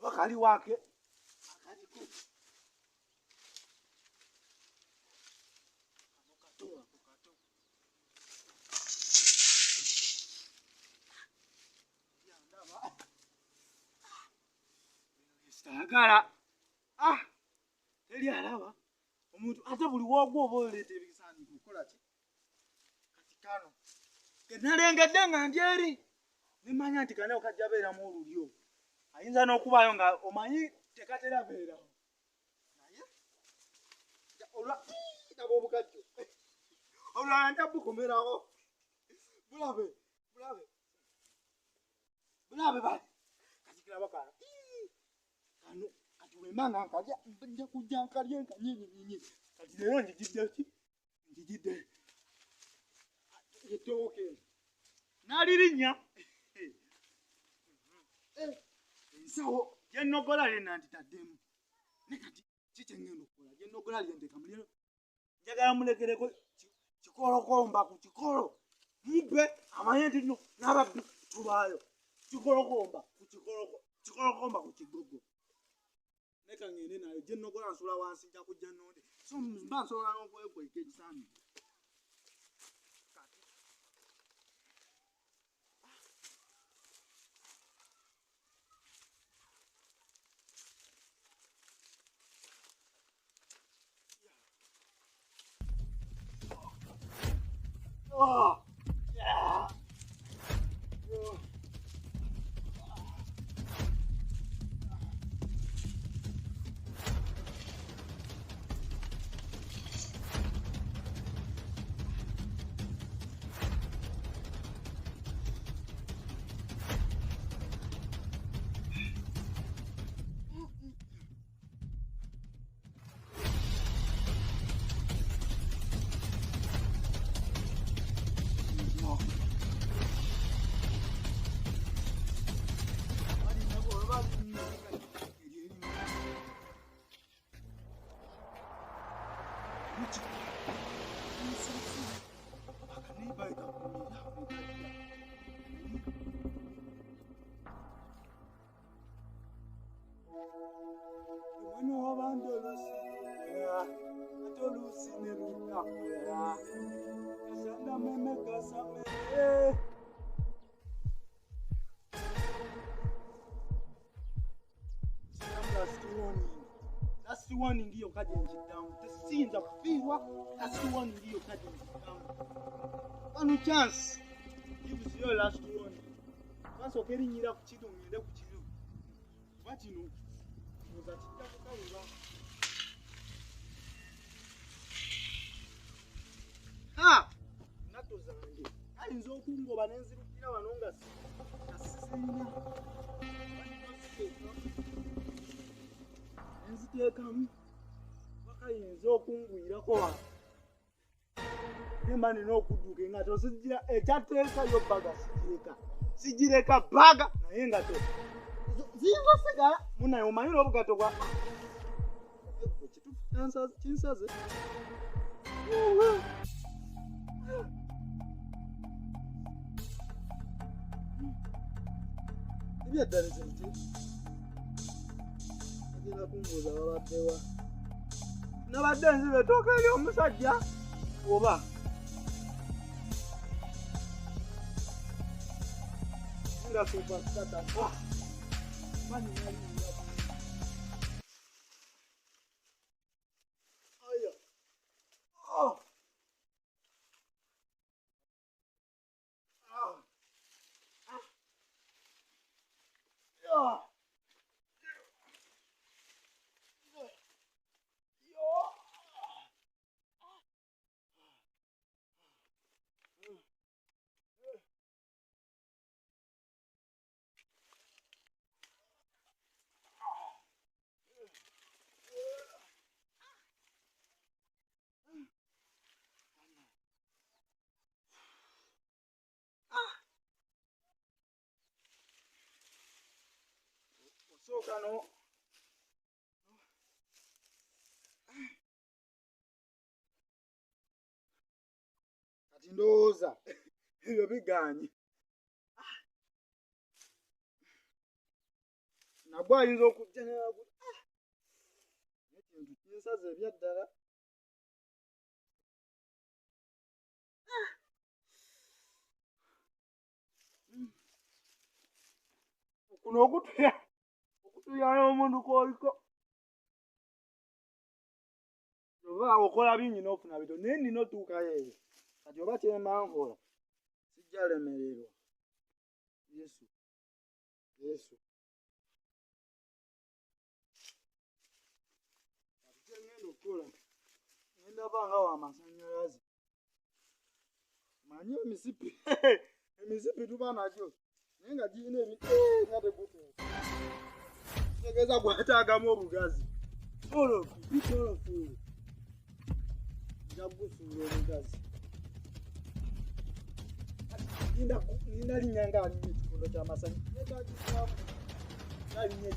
wakali wake akaliko amokatoa kukato ya ndaba stagala teri alaba omuntu ate buli wogwo oba oleeta ebisani kukola ki kati kano kenalengedde nga ndyeri nimanya nti kane okajja beeramu olulyo ayinza n'okubaayo nga omanyi tekatera beerawo naye olwa daba obukajjo olulala nja bukomerawo bulabe bali kati kiraba kano kano kati wemanga nkalya nja kujja nkalye nkanyinyinyinyi kati leero njigidde ki njigidde etooke nalirinya ensawo gyenogola lyena ntitaddemu ne kati kikyengenda okukola gyenogola lyenteka muliro njagala mulekereko kikolokomba ku kikolo mubbe amanye nti no n'ababbi tubaayo kikolokomba ku kigogo neka ngende nayo gyenogola nsula wansi nja kujja nonde so mba nsobola n'okwekweka ekisambi That's the one in your garden down. The scenes of fever. That's the one in your garden down. One chance. Give us your last one. Once you're getting it up, Chido, you know what you know. Ha! Not to Zandi. I am so cool, but I'm still nziteekamu wakayinza okungwirako wa nemba nina okudduka engato sigira ekyateekayo baga sigireka baga naye engato ziyinza sigala munaye omanyi n'obugato bwa kinsaze ebyaddaliza nti agenda kumbuuza babaddewa nabadde nziba ettooka ery'omusajja oba nga supasitata mani nali aya kano kati ndowooza ebyo biganye nabwo ayinza okujja ekintu kinsaza ebyaddala. Kuno okutuyana omuntu koliko oba okola bingi n'ofuna bito naye nina otuukayo eyo kati oba kyemmanvuula sijja lemererwa. Yesu kati kyengenda okukola ngenda banga w'amasannyalaze manyi emisipi tuba nagyo naye nga girina nga tegutuuka kitegeeza gwetaagamu obugazi bitolofu nja kugusuula obugazi. Nina linnya nga alina ekikondo ky'amasanyu yetaagisaamu alina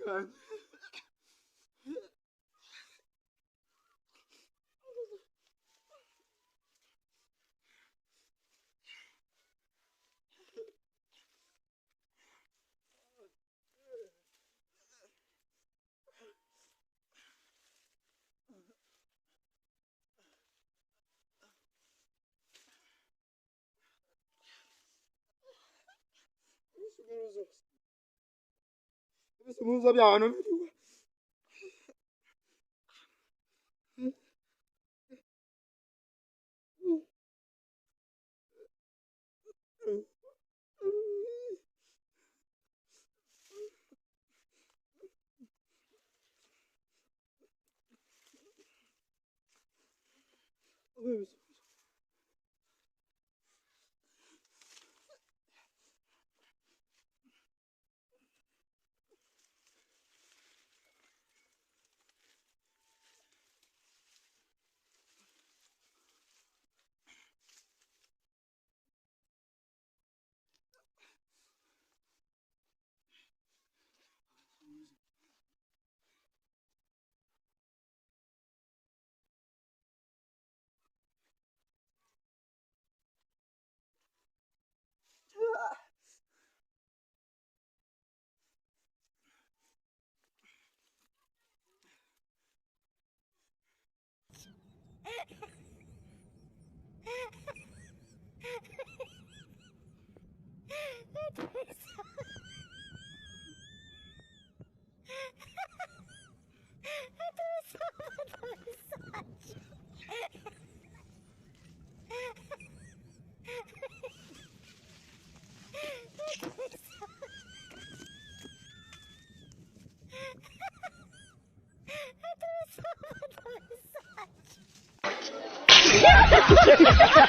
God. Ebisumuluzo bya wano biriwa? Ha ha ha!